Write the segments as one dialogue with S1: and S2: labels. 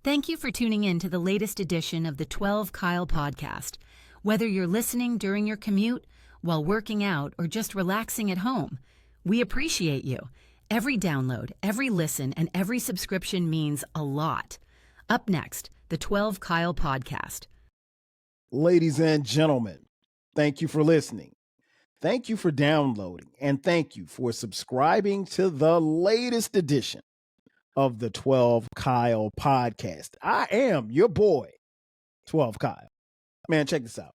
S1: Thank you for tuning in to the latest edition of the 12 Kyle podcast. Whether you're listening during your commute, while working out, or just relaxing at home, we appreciate you. Every download, every listen, and every subscription means a lot. Up next, the 12 Kyle podcast.
S2: Ladies and gentlemen, thank you for listening. Thank you for downloading, and thank you for subscribing to the latest edition of the 12 Kyle podcast. I am your boy, 12 Kyle. Man, check this out.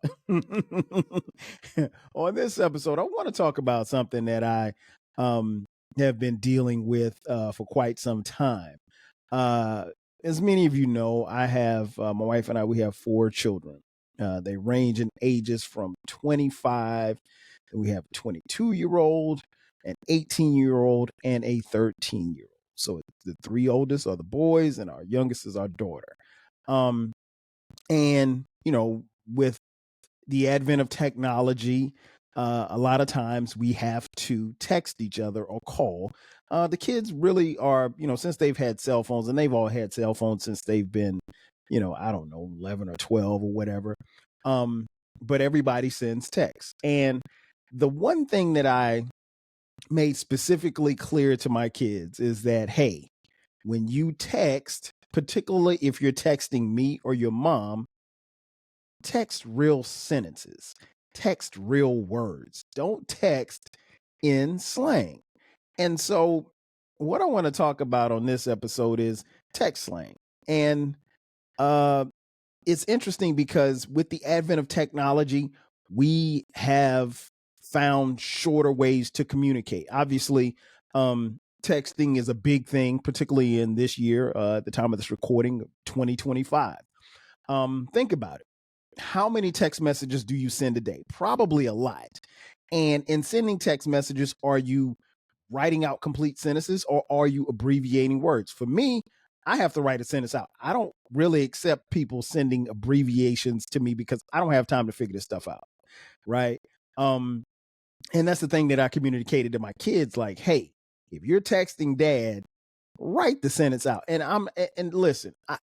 S2: On this episode, I want to talk about something that I have been dealing with for quite some time. As many of you know, I have, my wife and I, we have 4 children. They range in ages from 25, and we have a 22-year-old, an 18-year-old, and a 13-year-old. So the 3 oldest are the boys, and our youngest is our daughter. And, you know, with the advent of technology, a lot of times we have to text each other or call. The kids really are, you know, since they've had cell phones, and they've all had cell phones since they've been, you know, I don't know, 11 or 12 or whatever. But everybody sends texts. And the one thing that I made specifically clear to my kids is that, hey, when you text, particularly if you're texting me or your mom, text real sentences, text real words. Don't text in slang. And so what I want to talk about on this episode is text slang. And it's interesting because with the advent of technology, we have found shorter ways to communicate. Obviously, texting is a big thing, particularly in this year, at the time of this recording, 2025. Think about it. How many text messages do you send a day? Probably a lot. And in sending text messages, are you writing out complete sentences or are you abbreviating words? For me, I have to write a sentence out. I don't really accept people sending abbreviations to me because I don't have time to figure this stuff out. Right. And that's the thing that I communicated to my kids, like, hey, if you're texting dad, write the sentence out. And listen, I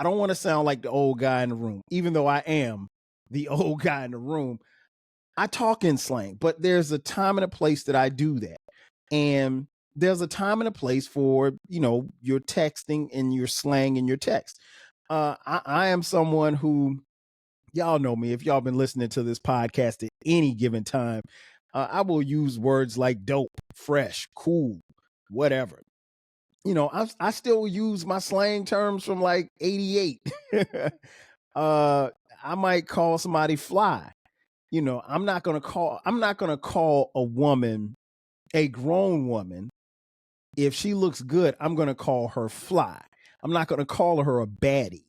S2: don't want to sound like the old guy in the room, even though I am the old guy in the room. I talk in slang, but there's a time and a place that I do that. And there's a time and a place for, you know, your texting and your slang and your text. I am someone who, y'all know me, if y'all been listening to this podcast at any given time, I will use words like dope, fresh, cool, whatever. You know, I still use my slang terms from like 88. I might call somebody fly. You know, I'm not gonna call a woman, a grown woman, if she looks good, I'm gonna call her fly. I'm not gonna call her a baddie.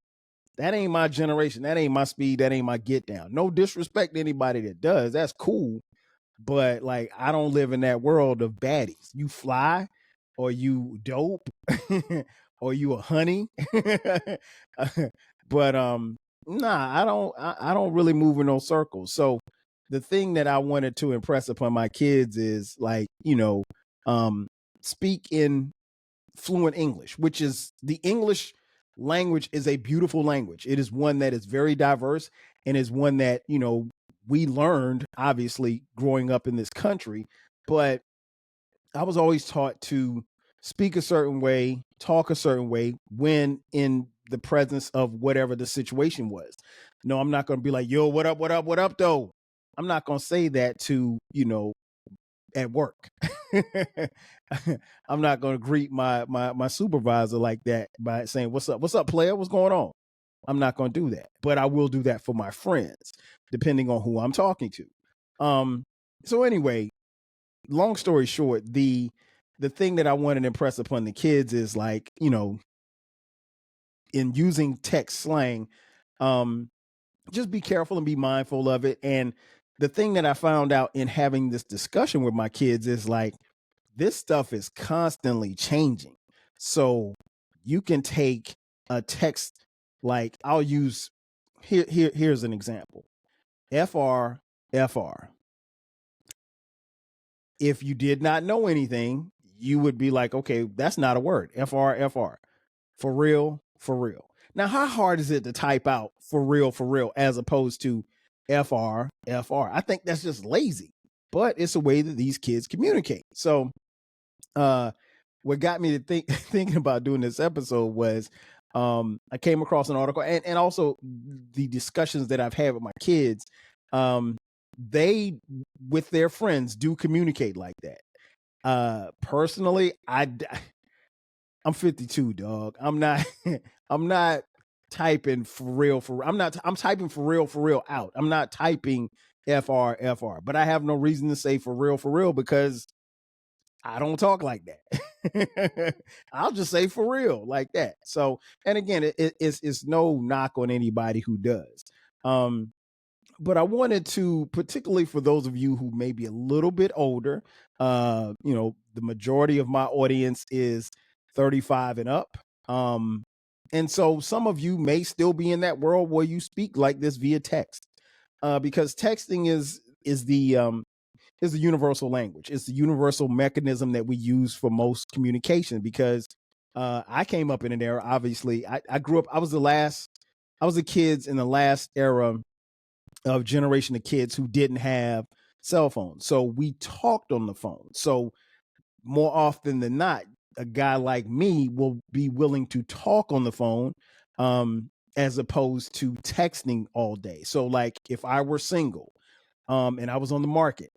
S2: That ain't my generation. That ain't my speed. That ain't my get down. No disrespect to anybody that does. That's cool. But like, I don't live in that world of baddies. You fly, or you dope, or you a honey. But nah, I don't really move in those circles. So the thing that I wanted to impress upon my kids is, like, you know, speak in fluent English, which is, the English language is a beautiful language. It is one that is very diverse and is one that, you know, we learned obviously growing up in this country, but I was always taught to speak a certain way, talk a certain way when in the presence of whatever the situation was. No, I'm not going to be like, yo, what up, though? I'm not going to say that to, you know, at work. I'm not going to greet my supervisor like that by saying, what's up, player? What's going on? I'm not going to do that, but I will do that for my friends, depending on who I'm talking to. So anyway, long story short, the thing that I wanted to impress upon the kids is, like, you know, in using text slang, just be careful and be mindful of it. And the thing that I found out in having this discussion with my kids is, like, this stuff is constantly changing. So you can take a text, like, I'll use here's an example. FR. If you did not know anything, you would be like, okay, that's not a word. FR. For real, for real. Now, how hard is it to type out for real, as opposed to FR, FR? I think that's just lazy, but it's a way that these kids communicate. So, what got me to thinking about doing this episode was I came across an article and also the discussions that I've had with my kids. They, with their friends, do communicate like that. Personally, I'm 52, dog. I'm not I'm not typing for real I'm typing for real out. I'm not typing FR. But I have no reason to say for real because I don't talk like that. I'll just say for real like that. So, and again, it's no knock on anybody who does. But I wanted to, particularly for those of you who may be a little bit older, the majority of my audience is 35 and up. And so some of you may still be in that world where you speak like this via text, because texting is the universal language. It's the universal mechanism that we use for most communication. Because I came up in an era. Obviously, I grew up. I was the kids in the last era of generation of kids who didn't have cell phones. So we talked on the phone. So more often than not, a guy like me will be willing to talk on the phone, as opposed to texting all day. So like if I were single, and I was on the market,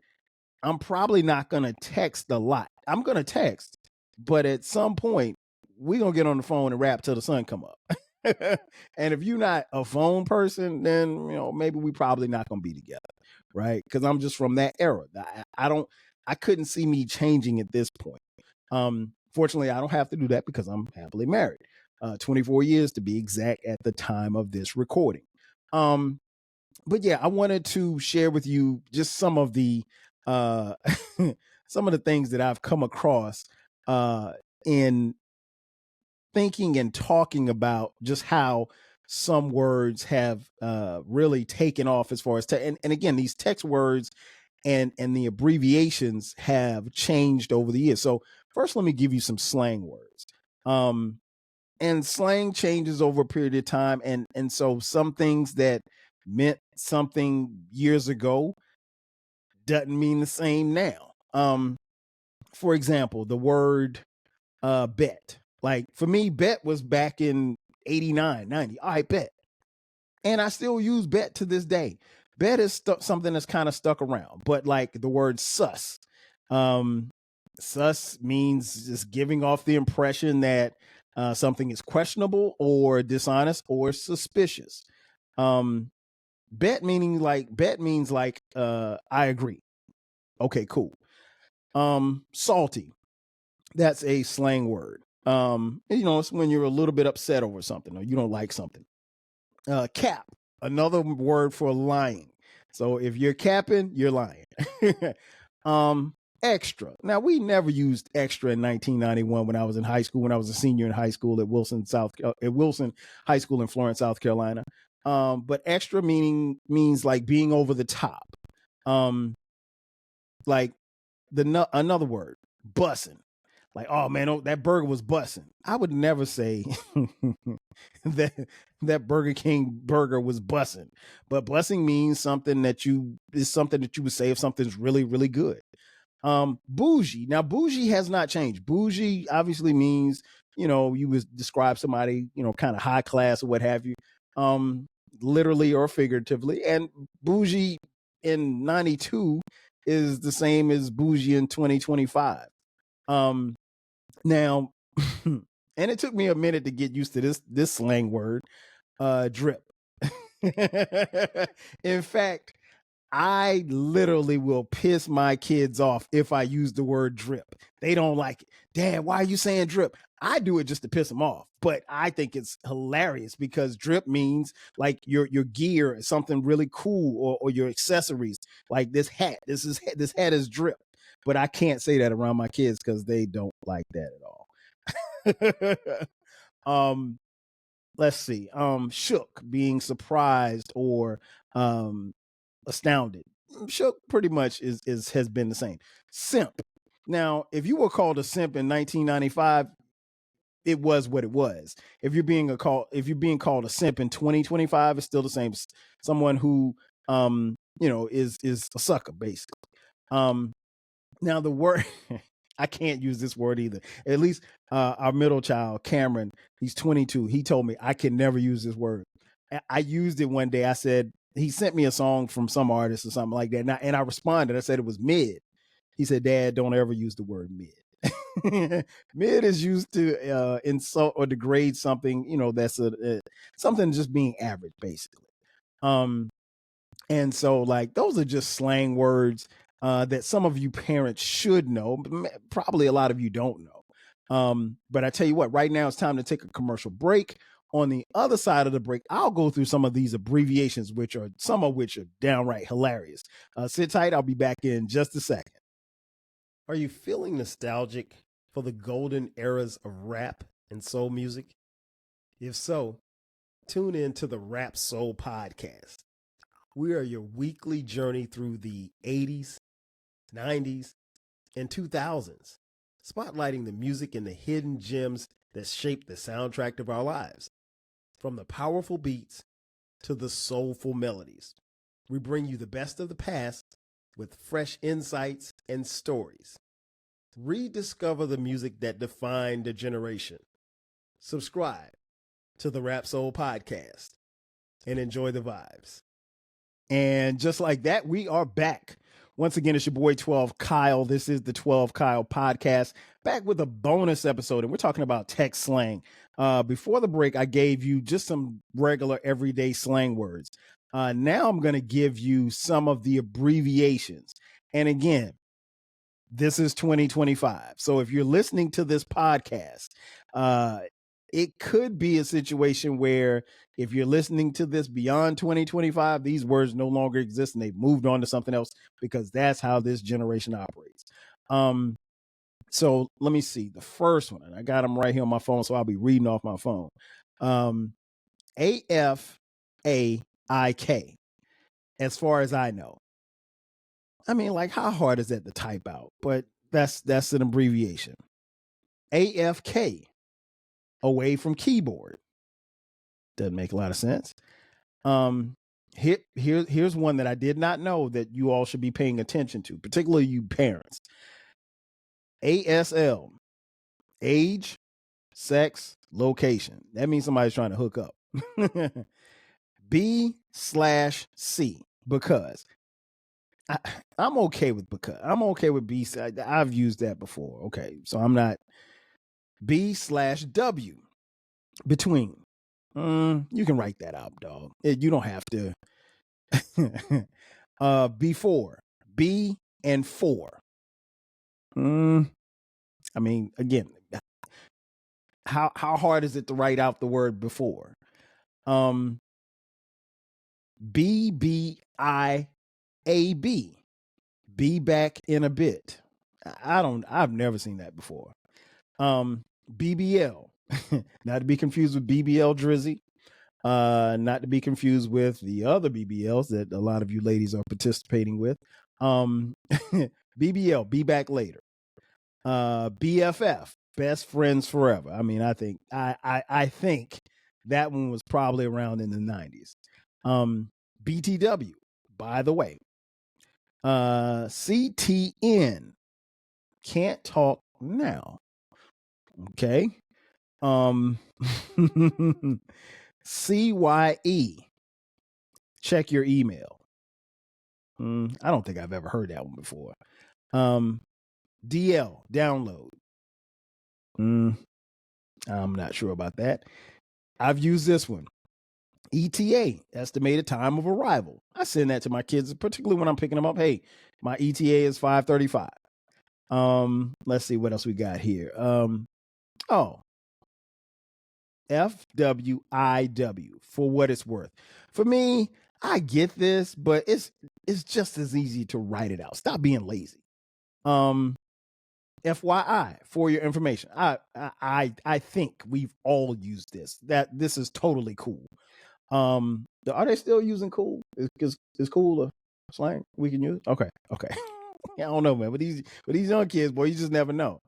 S2: I'm probably not going to text a lot. I'm going to text, but at some point we're going to get on the phone and rap till the sun come up. And if you're not a phone person, then maybe we probably not going to be together, right? Because I'm just from that era. I couldn't see me changing at this point. Fortunately, I don't have to do that because I'm happily married, 24 years to be exact at the time of this recording. But yeah, I wanted to share with you just some of the some of the things that I've come across in thinking and talking about just how some words have really taken off as far as and again, these text words and the abbreviations have changed over the years. So first, let me give you some slang words. And slang changes over a period of time, and so some things that meant something years ago doesn't mean the same now. For example, the word bet. Like for me, bet was back in 89, 90. I bet. And I still use bet to this day. Bet is something that's kind of stuck around, but like the word sus. Sus means just giving off the impression that something is questionable or dishonest or suspicious. Bet means like I agree. Okay, cool. Salty. That's a slang word. It's when you're a little bit upset over something or you don't like something. Cap, another word for lying. So if you're capping, you're lying. Extra. Now we never used extra in 1991 when I was in high school. When I was a senior in high school at Wilson High School in Florence, South Carolina. But extra means like being over the top. Like another word, bussing. Like, oh man, that burger was bussing. I would never say that Burger King burger was bussing, but bussing means something that you would say if something's really, really good. Bougie. Now, bougie has not changed. Bougie obviously means, you would describe somebody, kind of high class or what have you, literally or figuratively. And bougie in 92 is the same as bougie in 2025. Now, and it took me a minute to get used to this slang word, drip. In fact, I literally will piss my kids off if I use the word drip. They don't like it. Dad, why are you saying drip? I do it just to piss them off, but I think it's hilarious because drip means like your gear, something really cool, or your accessories, like this hat. This hat is drip, but I can't say that around my kids because they don't like that at all. Let's see. Shook, being surprised or astounded. Shook pretty much has been the same. Simp. Now, if you were called a simp in 1995, it was what it was. If you're being called a simp in 2025, it's still the same. Someone who is a sucker basically. Now the word I can't use this word either. At least our middle child, Cameron, he's 22. He told me I can never use this word. I used it one day. I said, he sent me a song from some artist or something like that. And I responded. I said it was mid. He said, Dad, don't ever use the word mid. Mid is used to insult or degrade something, that's something just being average, basically. And so, like, those are just slang words that some of you parents should know, but probably a lot of you don't know. But I tell you what, right now it's time to take a commercial break. On the other side of the break, I'll go through some of these abbreviations, some of which are downright hilarious. Sit tight. I'll be back in just a second. Are you feeling nostalgic for the golden eras of rap and soul music? If so, tune in to the Rap Soul Podcast. We are your weekly journey through the 80s, 90s, and 2000s, spotlighting the music and the hidden gems that shaped the soundtrack of our lives. From the powerful beats to the soulful melodies, we bring you the best of the past with fresh insights and stories. Rediscover the music that defined a generation. Subscribe to the Rap Soul Podcast and enjoy the vibes. And just like that, we are back. Once again, it's your boy 12 Kyle. This is the 12 Kyle Podcast, back with a bonus episode, and we're talking about text slang. Before the break, I gave you just some regular everyday slang words. Now I'm going to give you some of the abbreviations. And again, this is 2025. So if you're listening to this podcast, it could be a situation where if you're listening to this beyond 2025, these words no longer exist and they've moved on to something else, because that's how this generation operates. So let me see the first one, and I got them right here on my phone, so I'll be reading off my phone. AFAIK, as far as I know. I mean, like, how hard is that to type out? But that's an abbreviation. AFK, away from keyboard. Doesn't make a lot of sense. Here's one that I did not know that you all should be paying attention to, particularly you parents. ASL, age, sex, location. That means somebody's trying to hook up. B/C, because. I'm okay with because. I'm okay with B. I've used that before. Okay, so I'm not. B/W, between. You can write that out, dog. You don't have to. Before, B and 4. I mean, again, how hard is it to write out the word before? BBIAB, be back in a bit. I've never seen that before. BBL, not to be confused with BBL Drizzy. Not to be confused with the other BBLs that a lot of you ladies are participating with. BBL, be back later. BFF, best friends forever. I mean, I think that one was probably around in the 90s. BTW, by the way. CTN, can't talk now. Okay. CYE, check your email. I don't think I've ever heard that one before. DL, download. I'm not sure about that. I've used this one. ETA, estimated time of arrival. I send that to my kids, particularly when I'm picking them up. Hey, my ETA is 5:35. Let's see what else we got here. FWIW, for what it's worth. For me, I get this, but it's just as easy to write it out. Stop being lazy. FYI, for your information. I think we've all used this. That this is totally cool. Are they still using cool? Is cool a slang we can use? Okay. Yeah, I don't know, man. But these young kids, boy, you just never know.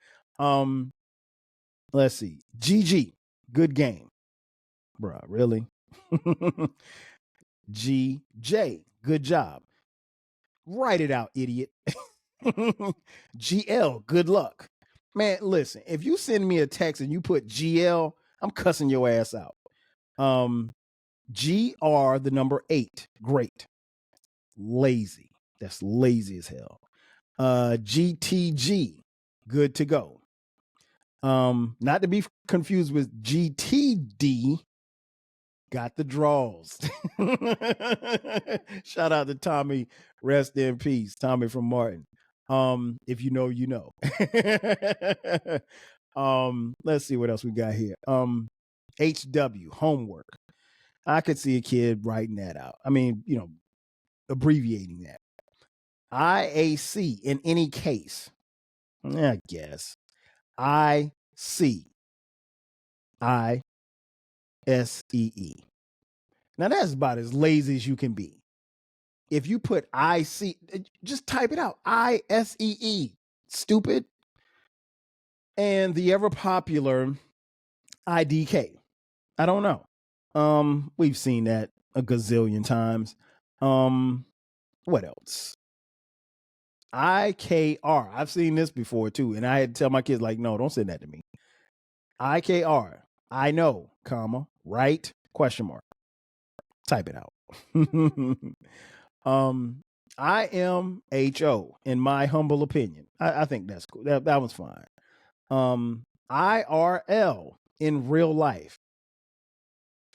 S2: Let's see. GG, good game. Bruh, really? GJ, good job. Write it out, idiot. GL, good luck. Man, listen, if you send me a text and you put GL, I'm cussing your ass out. GR, the number 8, great. Lazy. That's lazy as hell. GTG, good to go. Not to be confused with GTD, got the draws. Shout out to Tommy, rest in peace, Tommy from Martin. If you know, you know. Let's see what else we got here. HW, homework. I could see a kid writing that out. I mean, abbreviating that. IAC, in any case. I guess. IC. ISEE. Now that's about as lazy as you can be. If you put IC, just type it out. ISEE. Stupid. And the ever popular IDK. I don't know. We've seen that a gazillion times. What else? IKR. I've seen this before too. And I had to tell my kids, like, no, don't send that to me. IKR. I know, comma, right? Question mark. Type it out. IMHO, in my humble opinion. I think that's cool. That was fine. IRL, in real life.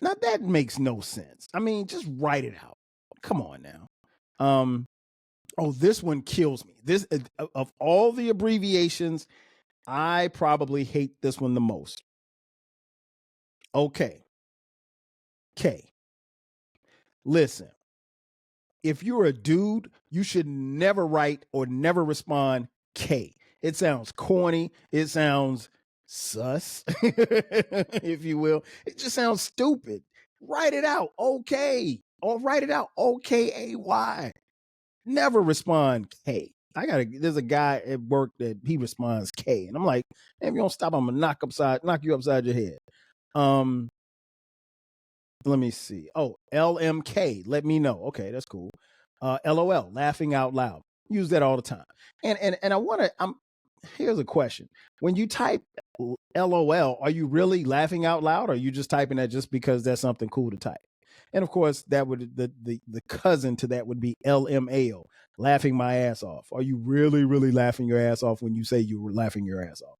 S2: Now that makes no sense. I mean, just write it out. Come on now. Oh, this one kills me. This, of all the abbreviations, I probably hate this one the most. Okay. K. Listen, if you're a dude, you should never write or never respond K. It sounds corny. It sounds sus, if you will. It just sounds stupid. Write it out. Okay. Or write it out. OKAY. Never respond K. There's a guy at work that he responds K. And I'm like, if you don't stop, I'm gonna knock you upside your head. Let me see. Oh, LMK. Let me know. Okay, that's cool. LOL, laughing out loud. Use that all the time. And I want to. Here's a question. When you type LOL, are you really laughing out loud, or are you just typing that just because that's something cool to type? And of course, that would the cousin to that would be LMAO, laughing my ass off. Are you really, really laughing your ass off when you say you were laughing your ass off?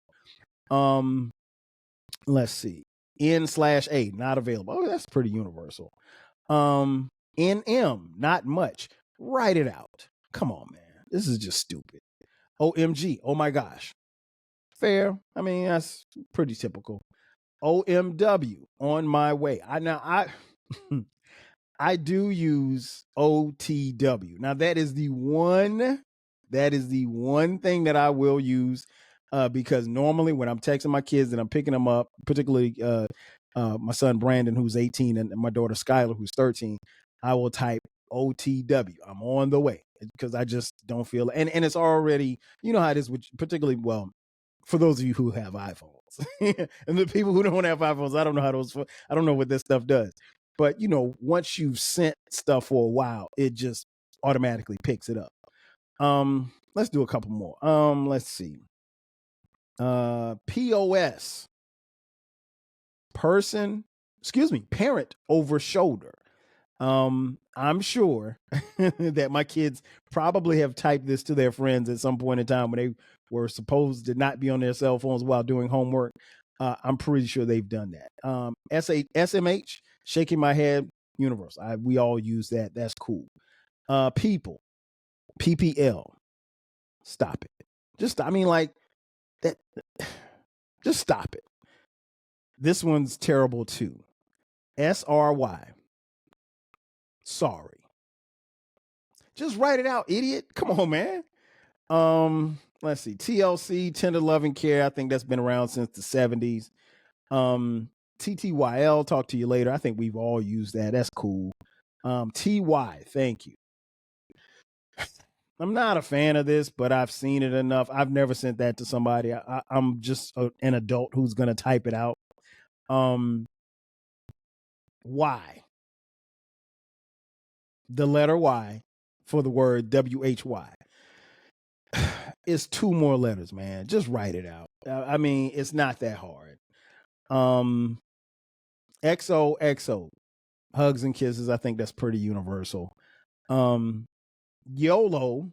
S2: Let's see. N/A, not available. Oh, that's pretty universal. NM, not much. Write it out. Come on, man. This is just stupid. OMG, oh my gosh. Fair. I mean, that's pretty typical. OMW, on my way. I do use OTW. Now that is the one thing that I will use because normally when I'm texting my kids and I'm picking them up, particularly my son Brandon, who's 18, and my daughter Skylar, who's 13, I will type OTW. I'm on the way because I just don't feel and it's already, you know how it is, which particularly for those of you who have iPhones and the people who don't have iPhones, I don't know what this stuff does. But once you've sent stuff for a while, it just automatically picks it up. Let's do a couple more. Let's see. POS. Parent over shoulder. I'm sure that my kids probably have typed this to their friends at some point in time when they were supposed to not be on their cell phones while doing homework. I'm pretty sure they've done that. SMH, shaking my head, universe. We all use that. That's cool. People, PPL. Stop it. That. Just stop it. This one's terrible too. SRY. Sorry. Just write it out, idiot. Come on, man. Let's see. TLC, tender loving care. I think that's been around since the 70s. TTYL, talk to you later. I think we've all used that. That's cool. TY, thank you. I'm not a fan of this, but I've seen it enough. I've never sent that to somebody. I'm just an adult who's going to type it out. Y. The letter Y for the word WHY. It's two more letters, man. Just write it out. I mean, it's not that hard. XOXO. Hugs and kisses. I think that's pretty universal. YOLO.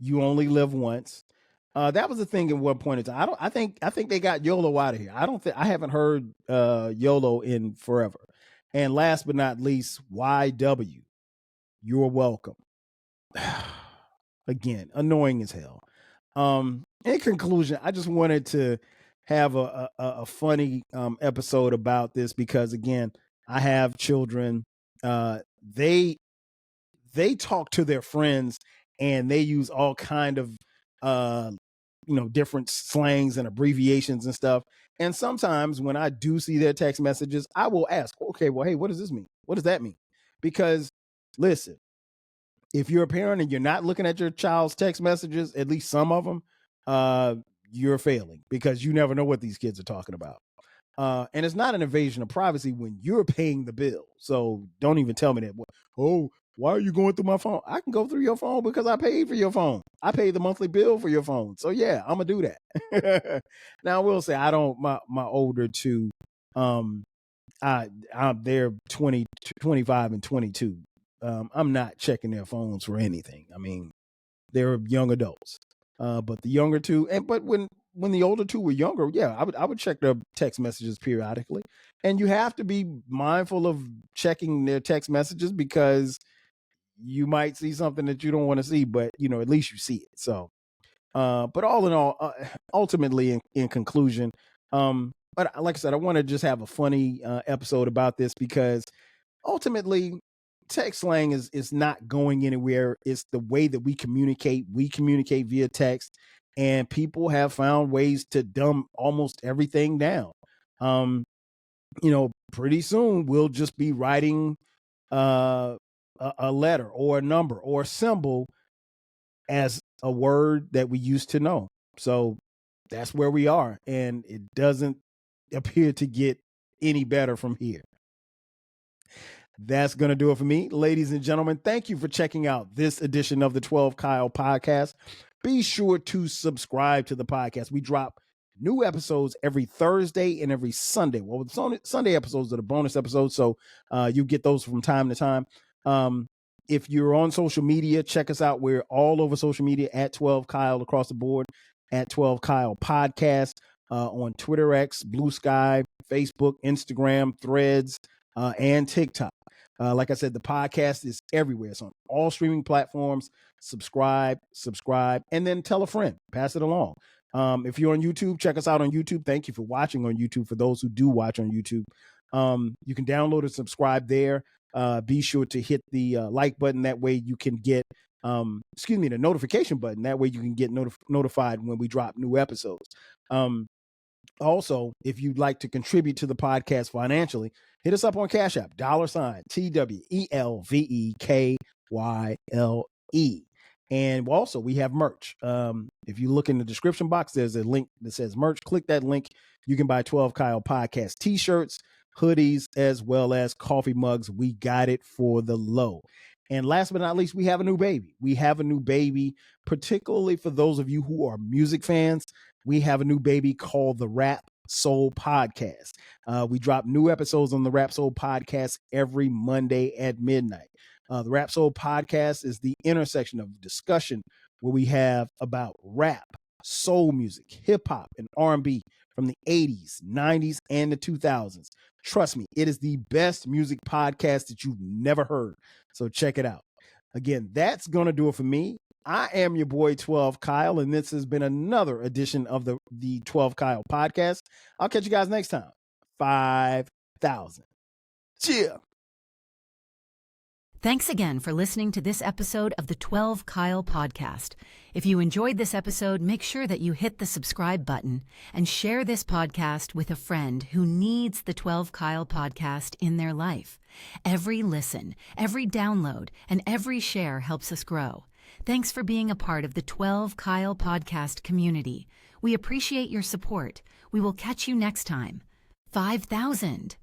S2: You only live once. That was the thing at one point in time. I think they got YOLO out of here. I haven't heard YOLO in forever. And last but not least, YW. You're welcome. Again, annoying as hell. In conclusion, I just wanted to have a funny episode about this because again, I have children. They talk to their friends and they use all kind of different slangs and abbreviations and stuff. And sometimes when I do see their text messages, I will ask, okay, well, hey, what does this mean? What does that mean? Because listen, if you're a parent and you're not looking at your child's text messages, at least some of them, you're failing because you never know what these kids are talking about. And it's not an invasion of privacy when you're paying the bill. So don't even tell me that. Oh, why are you going through my phone? I can go through your phone because I paid for your phone. I paid the monthly bill for your phone. So yeah, I'm gonna do that. Now I will say I don't. My older two, they're 20, 25, and 22. I'm not checking their phones for anything. I mean, they're young adults. But the younger two, but when the older two were younger, yeah, I would check their text messages periodically. And you have to be mindful of checking their text messages because you might see something that you don't want to see, but at least you see it. So, but all in all, ultimately, in conclusion, but like I said, I want to just have a funny episode about this because ultimately, text slang is not going anywhere. It's the way that we communicate. We communicate via text, and people have found ways to dumb almost everything down. Pretty soon we'll just be writing a letter or a number or a symbol as a word that we used to know. So that's where we are, and it doesn't appear to get any better from here. That's going to do it for me. Ladies and gentlemen, thank you for checking out this edition of the 12 Kyle podcast. Be sure to subscribe to the podcast. We drop new episodes every Thursday and every Sunday. Well, the Sunday episodes are the bonus episodes, so you get those from time to time. If you're on social media, check us out. We're all over social media at 12 Kyle across the board, at 12 Kyle podcast, on Twitter X, Blue Sky, Facebook, Instagram, Threads, and TikTok. Like I said, the podcast is everywhere. It's on all streaming platforms. Subscribe, and then tell a friend. Pass it along. If you're on YouTube, check us out on YouTube. Thank you for watching on YouTube. For those who do watch on YouTube, you can download and subscribe there. Be sure to hit the like button. That way you can get, the notification button. That way you can get notified when we drop new episodes. Also, if you'd like to contribute to the podcast financially, hit us up on Cash App, $TWELVEKYLE. And also, we have merch. If you look in the description box, there's a link that says merch. Click that link. You can buy 12 Kyle Podcast t-shirts, hoodies, as well as coffee mugs. We got it for the low. And last but not least, we have a new baby. Particularly for those of you who are music fans. We have a new baby called the Rap Soul Podcast. We drop new episodes on the Rap Soul Podcast every Monday at midnight. The Rap Soul Podcast is the intersection of discussion where we have about rap, soul music, hip hop, and R&B from the 80s, 90s, and the 2000s. Trust me, it is the best music podcast that you've never heard. So check it out. Again, that's going to do it for me. I am your boy 12 Kyle, and this has been another edition of the 12 Kyle podcast. I'll catch you guys next time. 5,000. Cheer.
S1: Thanks again for listening to this episode of the 12 Kyle podcast. If you enjoyed this episode, make sure that you hit the subscribe button and share this podcast with a friend who needs the 12 Kyle podcast in their life. Every listen, every download, and every share helps us grow. Thanks for being a part of the 12 Kyle podcast community. We appreciate your support. We will catch you next time. 5,000.